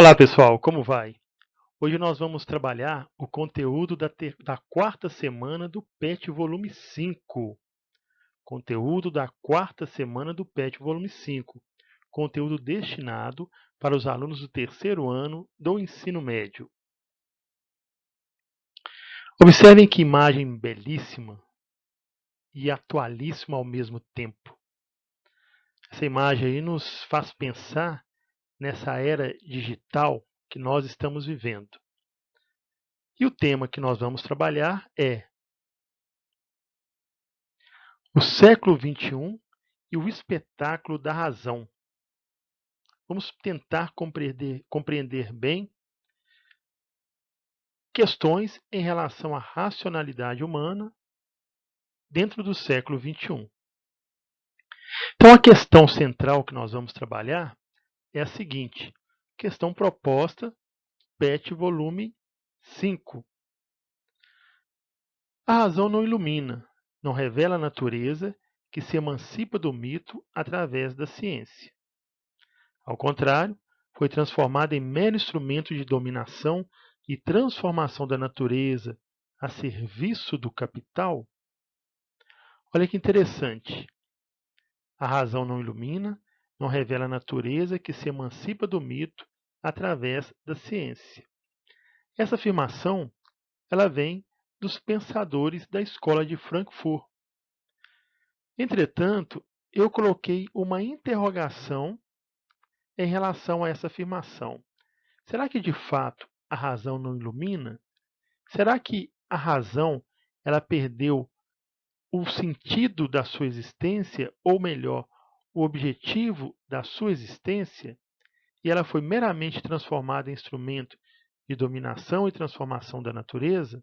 Olá pessoal, como vai? Hoje nós vamos trabalhar o conteúdo da quarta semana do PET volume 5. Conteúdo da quarta semana do PET volume 5. Conteúdo destinado para os alunos do terceiro ano do ensino médio. Observem que imagem belíssima e atualíssima ao mesmo tempo. Essa imagem aí nos faz pensar nessa era digital que nós estamos vivendo. E o tema que nós vamos trabalhar é o século XXI e o espetáculo da razão. Vamos tentar compreender bem questões em relação à racionalidade humana dentro do século XXI. Então, a questão central que nós vamos trabalhar é a seguinte: questão proposta, PET volume 5. A razão não ilumina, não revela a natureza que se emancipa do mito através da ciência. Ao contrário, foi transformada em mero instrumento de dominação e transformação da natureza a serviço do capital? Olha que interessante. A razão não ilumina, não revela a natureza que se emancipa do mito através da ciência. Essa afirmação, ela vem dos pensadores da escola de Frankfurt. Entretanto, eu coloquei uma interrogação em relação a essa afirmação. Será que de fato a razão não ilumina? Será que a razão ela perdeu o sentido da sua existência, ou melhor, o objetivo da sua existência, e ela foi meramente transformada em instrumento de dominação e transformação da natureza?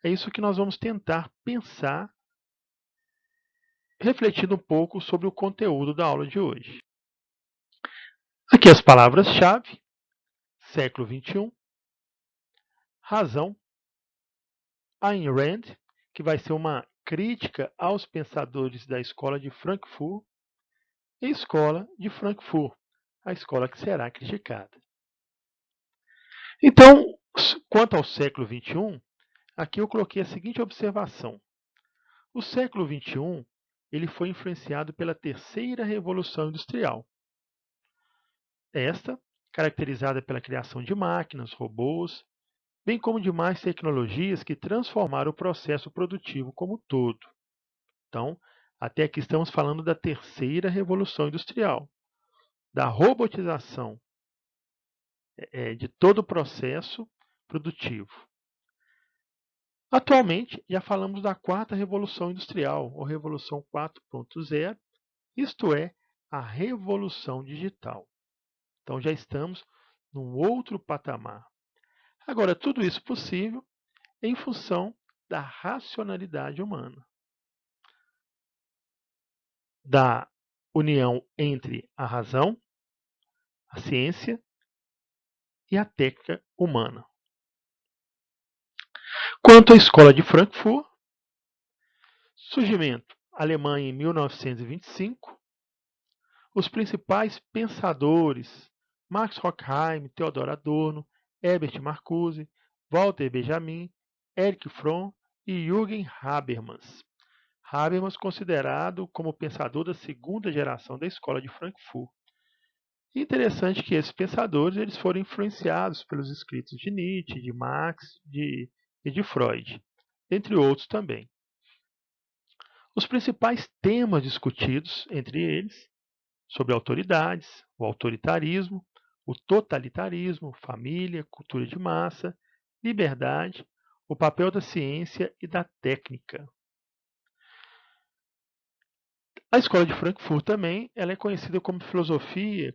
É isso que nós vamos tentar pensar, refletindo um pouco sobre o conteúdo da aula de hoje. Aqui as palavras-chave: século XXI, razão, Ayn Rand, que vai ser uma crítica aos pensadores da escola de Frankfurt, e escola de Frankfurt, a escola que será criticada. Então, quanto ao século XXI, aqui eu coloquei a seguinte observação: o século XXI ele foi influenciado pela terceira revolução industrial. Esta, caracterizada pela criação de máquinas, robôs, bem como de mais tecnologias que transformaram o processo produtivo como um todo. Então, até aqui estamos falando da terceira revolução industrial, da robotização de todo o processo produtivo. Atualmente, já falamos da quarta revolução industrial, ou revolução 4.0, isto é, a revolução digital. Então, já estamos num outro patamar. Agora, tudo isso possível em função da racionalidade humana, da união entre a razão, a ciência e a técnica humana. Quanto à escola de Frankfurt, surgimento: Alemanha em 1925. Os principais pensadores: Max Horkheim, Theodor Adorno, Herbert Marcuse, Walter Benjamin, Erich Fromm e Jürgen Habermas. Habermas considerado como pensador da segunda geração da escola de Frankfurt. Interessante que esses pensadores eles foram influenciados pelos escritos de Nietzsche, de Marx e de Freud, entre outros também. Os principais temas discutidos entre eles: sobre autoridades, o autoritarismo, o totalitarismo, família, cultura de massa, liberdade, o papel da ciência e da técnica. A escola de Frankfurt também ela é conhecida como filosofia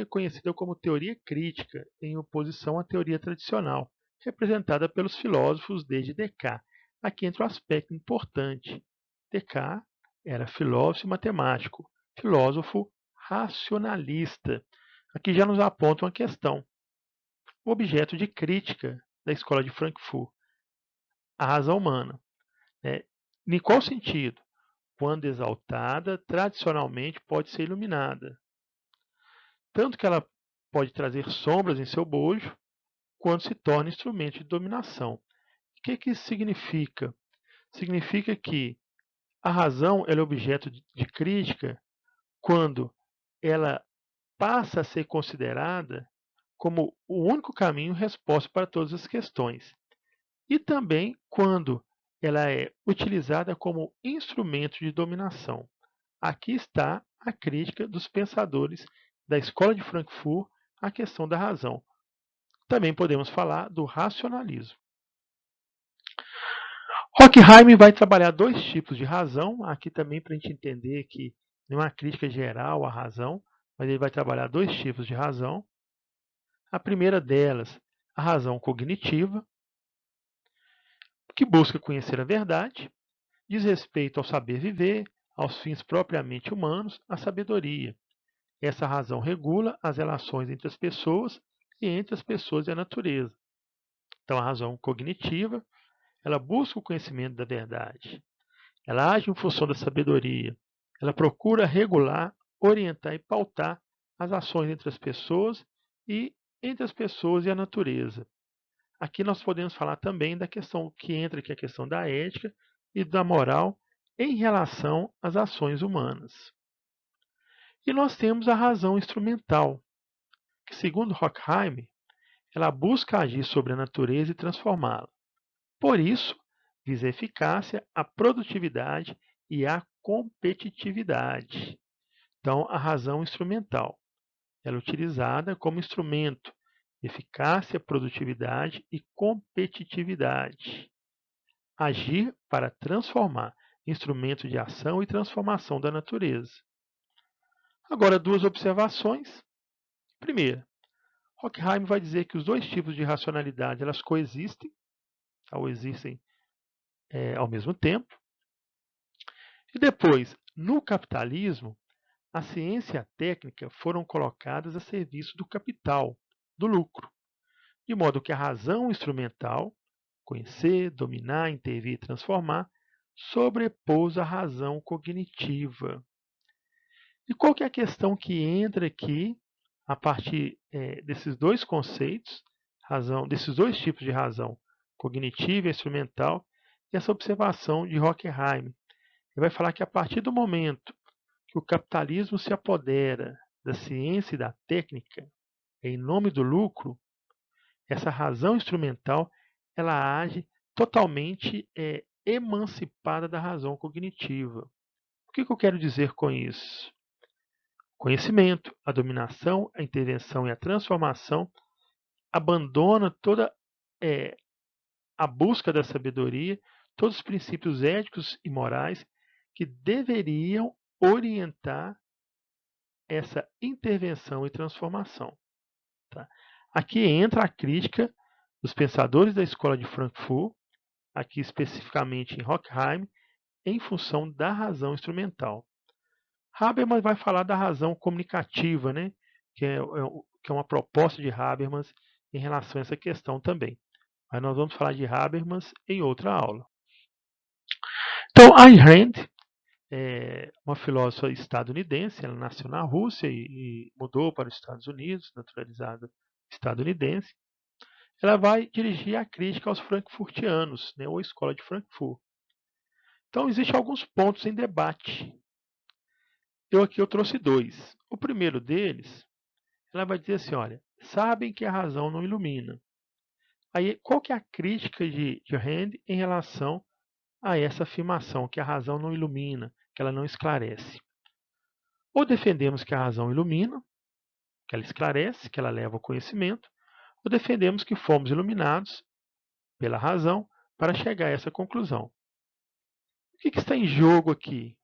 conhecida como teoria crítica, em oposição à teoria tradicional, representada pelos filósofos desde Descartes. Aqui entra um aspecto importante. Descartes era filósofo e matemático, filósofo racionalista. Aqui já nos aponta uma questão. O objeto de crítica da escola de Frankfurt, a razão humana. Né? Em qual sentido? Quando exaltada, tradicionalmente pode ser iluminada. Tanto que ela pode trazer sombras em seu bojo quando se torna instrumento de dominação. O que isso significa? Significa que a razão ela é objeto de crítica quando ela passa a ser considerada como o único caminho e resposta para todas as questões. E também quando ela é utilizada como instrumento de dominação. Aqui está a crítica dos pensadores da Escola de Frankfurt à questão da razão. Também podemos falar do racionalismo. Horkheim vai trabalhar dois tipos de razão, aqui também para a gente entender que não é uma crítica geral à razão, mas ele vai trabalhar dois tipos de razão. A primeira delas, a razão cognitiva, que busca conhecer a verdade, diz respeito ao saber viver, aos fins propriamente humanos, à sabedoria. Essa razão regula as relações entre as pessoas e entre as pessoas e a natureza. Então, a razão cognitiva, ela busca o conhecimento da verdade. Ela age em função da sabedoria. Ela procura regular, orientar e pautar as ações entre as pessoas e entre as pessoas e a natureza. Aqui nós podemos falar também da questão que entra aqui a questão da ética e da moral em relação às ações humanas. E nós temos a razão instrumental, que segundo Horkheim, ela busca agir sobre a natureza e transformá-la. Por isso, visa a eficácia, a produtividade e a competitividade. Então, a razão instrumental, ela é utilizada como instrumento de eficácia, produtividade e competitividade. Agir para transformar, instrumento de ação e transformação da natureza. Agora, duas observações. Primeira, Horkheim vai dizer que os dois tipos de racionalidade elas coexistem, ou existem ao mesmo tempo. E depois, no capitalismo, a ciência e a técnica foram colocadas a serviço do capital, do lucro, de modo que a razão instrumental, conhecer, dominar, intervir e transformar, sobrepôs a razão cognitiva. E qual que é a questão que entra aqui a partir desses dois conceitos, desses dois tipos de razão, cognitiva e instrumental, e essa observação de Horkheim? Ele vai falar que a partir do momento que o capitalismo se apodera da ciência e da técnica em nome do lucro, essa razão instrumental ela age totalmente emancipada da razão cognitiva. O que eu quero dizer com isso? Conhecimento, a dominação, a intervenção e a transformação abandona toda a busca da sabedoria, todos os princípios éticos e morais que deveriam orientar essa intervenção e transformação. Tá? Aqui entra a crítica dos pensadores da Escola de Frankfurt, aqui especificamente em Horkheim, em função da razão instrumental. Habermas vai falar da razão comunicativa, né? que é uma proposta de Habermas em relação a essa questão também. Mas nós vamos falar de Habermas em outra aula. Então, Ayn Rand é uma filósofa estadunidense, ela nasceu na Rússia e mudou para os Estados Unidos, naturalizada estadunidense. Ela vai dirigir a crítica aos frankfurtianos, né, ou Escola de Frankfurt. Então, existem alguns pontos em debate. Eu trouxe dois. O primeiro deles, ela vai dizer assim, olha, sabem que a razão não ilumina. Aí, qual que é a crítica de Rand em relação a essa afirmação, que a razão não ilumina, que ela não esclarece? Ou defendemos que a razão ilumina, que ela esclarece, que ela leva ao conhecimento, ou defendemos que fomos iluminados pela razão para chegar a essa conclusão. O que está em jogo aqui?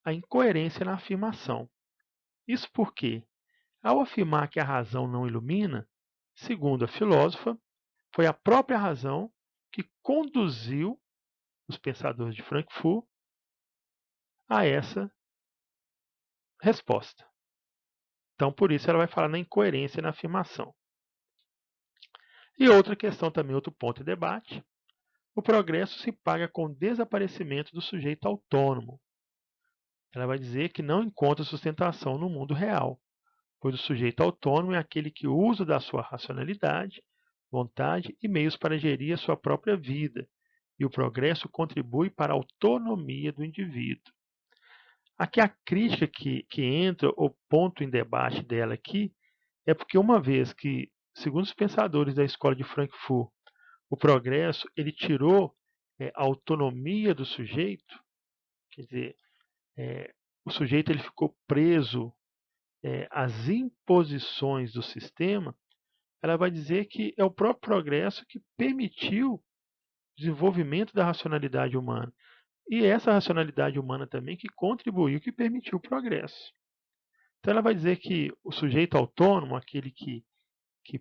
A incoerência na afirmação. Isso porque, ao afirmar que a razão não ilumina, segundo a filósofa, foi a própria razão que conduziu os pensadores de Frankfurt a essa resposta. Então, por isso, ela vai falar na incoerência na afirmação. E outra questão também, outro ponto de debate, o progresso se paga com o desaparecimento do sujeito autônomo. Ela vai dizer que não encontra sustentação no mundo real. pois o sujeito autônomo é aquele que usa da sua racionalidade, vontade e meios para gerir a sua própria vida, e o progresso contribui para a autonomia do indivíduo. Aqui a crítica que entra, o ponto em debate dela aqui, é porque uma vez que, segundo os pensadores da escola de Frankfurt, o progresso ele tirou a autonomia do sujeito, quer dizer, o sujeito ele ficou preso às imposições do sistema, ela vai dizer que é o próprio progresso que permitiu o desenvolvimento da racionalidade humana. E essa racionalidade humana também que contribuiu, que permitiu o progresso. Então ela vai dizer que o sujeito autônomo, aquele que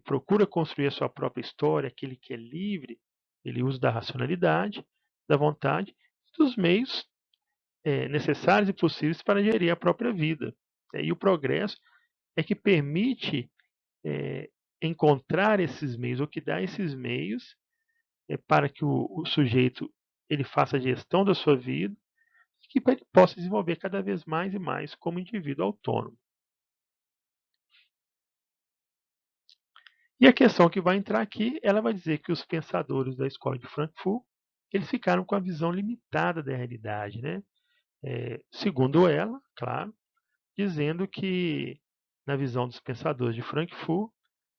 procura construir a sua própria história, aquele que é livre, ele usa da racionalidade, da vontade e dos meios necessários e possíveis para gerir a própria vida. E o progresso é que permite encontrar esses meios, ou que dá esses meios para que o sujeito ele faça a gestão da sua vida e que ele possa desenvolver cada vez mais e mais como indivíduo autônomo. E a questão que vai entrar aqui, ela vai dizer que os pensadores da escola de Frankfurt, eles ficaram com a visão limitada da realidade, né? Segundo ela, claro, dizendo que, na visão dos pensadores de Frankfurt,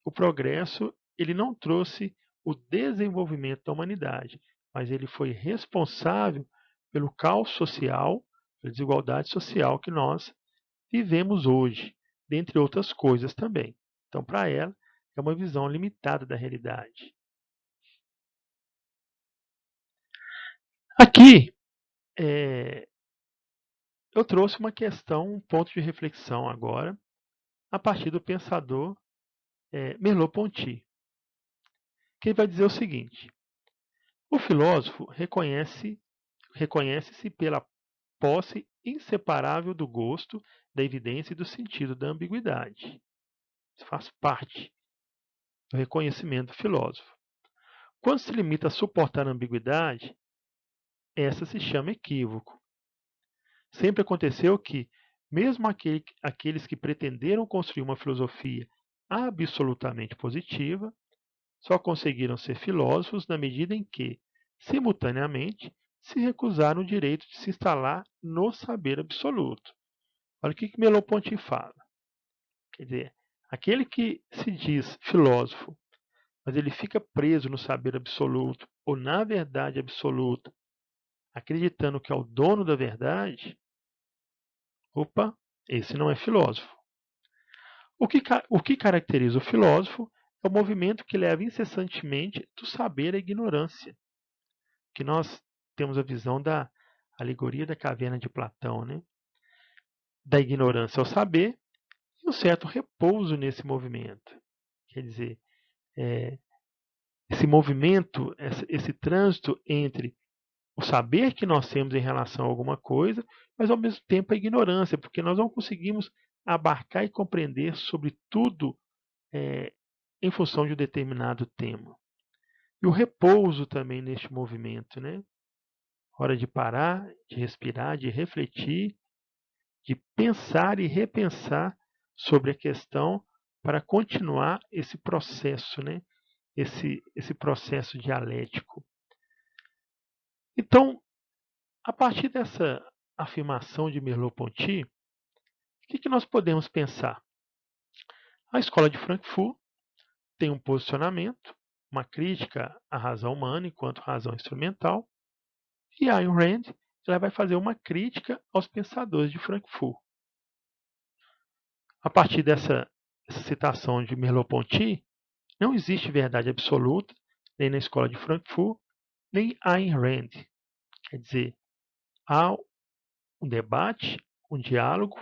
o progresso ele não trouxe o desenvolvimento da humanidade, mas ele foi responsável pelo caos social, pela desigualdade social que nós vivemos hoje, dentre outras coisas também. Então, para ela, é uma visão limitada da realidade. Aqui, eu trouxe uma questão, um ponto de reflexão agora, a partir do pensador Merleau-Ponty, que ele vai dizer o seguinte: o filósofo reconhece-se pela posse inseparável do gosto, da evidência e do sentido da ambiguidade. Isso faz parte do reconhecimento do filósofo. Quando se limita a suportar a ambiguidade, essa se chama equívoco. Sempre aconteceu que, mesmo aqueles que pretenderam construir uma filosofia absolutamente positiva, só conseguiram ser filósofos na medida em que, simultaneamente, se recusaram o direito de se instalar no saber absoluto. Olha o que Merleau-Ponty fala. Quer dizer, aquele que se diz filósofo, mas ele fica preso no saber absoluto ou na verdade absoluta, acreditando que é o dono da verdade, opa, esse não é filósofo. O que caracteriza o filósofo é o movimento que leva incessantemente do saber à ignorância. Que nós temos a visão da alegoria da caverna de Platão, né? Da ignorância ao saber e um certo repouso nesse movimento. Quer dizer, esse movimento, esse trânsito entre o saber que nós temos em relação a alguma coisa, mas ao mesmo tempo a ignorância, porque nós não conseguimos abarcar e compreender sobre tudo em função de um determinado tema. E o repouso também neste movimento, né? Hora de parar, de respirar, de refletir, de pensar e repensar sobre a questão para continuar esse processo, né? Esse processo dialético. Então, a partir dessa afirmação de Merleau-Ponty, o que nós podemos pensar? A escola de Frankfurt tem um posicionamento, uma crítica à razão humana enquanto razão instrumental, e Ayn Rand ela vai fazer uma crítica aos pensadores de Frankfurt. A partir dessa citação de Merleau-Ponty, não existe verdade absoluta, nem na escola de Frankfurt, nem Ayn Rand. Quer dizer, há um debate, um diálogo,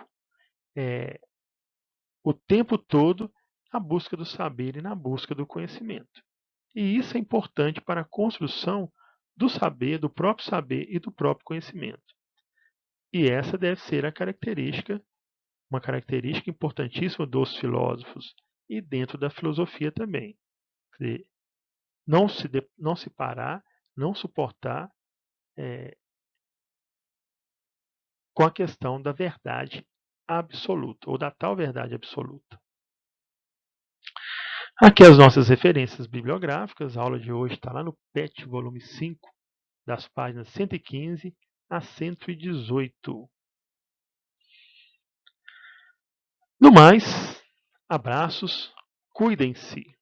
o tempo todo na busca do saber e na busca do conhecimento. E isso é importante para a construção do saber, do próprio saber e do próprio conhecimento. E essa deve ser uma característica importantíssima dos filósofos e dentro da filosofia também. Quer dizer, não se parar, não suportar com a questão da verdade absoluta, ou da tal verdade absoluta. Aqui as nossas referências bibliográficas. A aula de hoje está lá no PET, volume 5, das páginas 115 a 118. No mais, abraços, cuidem-se.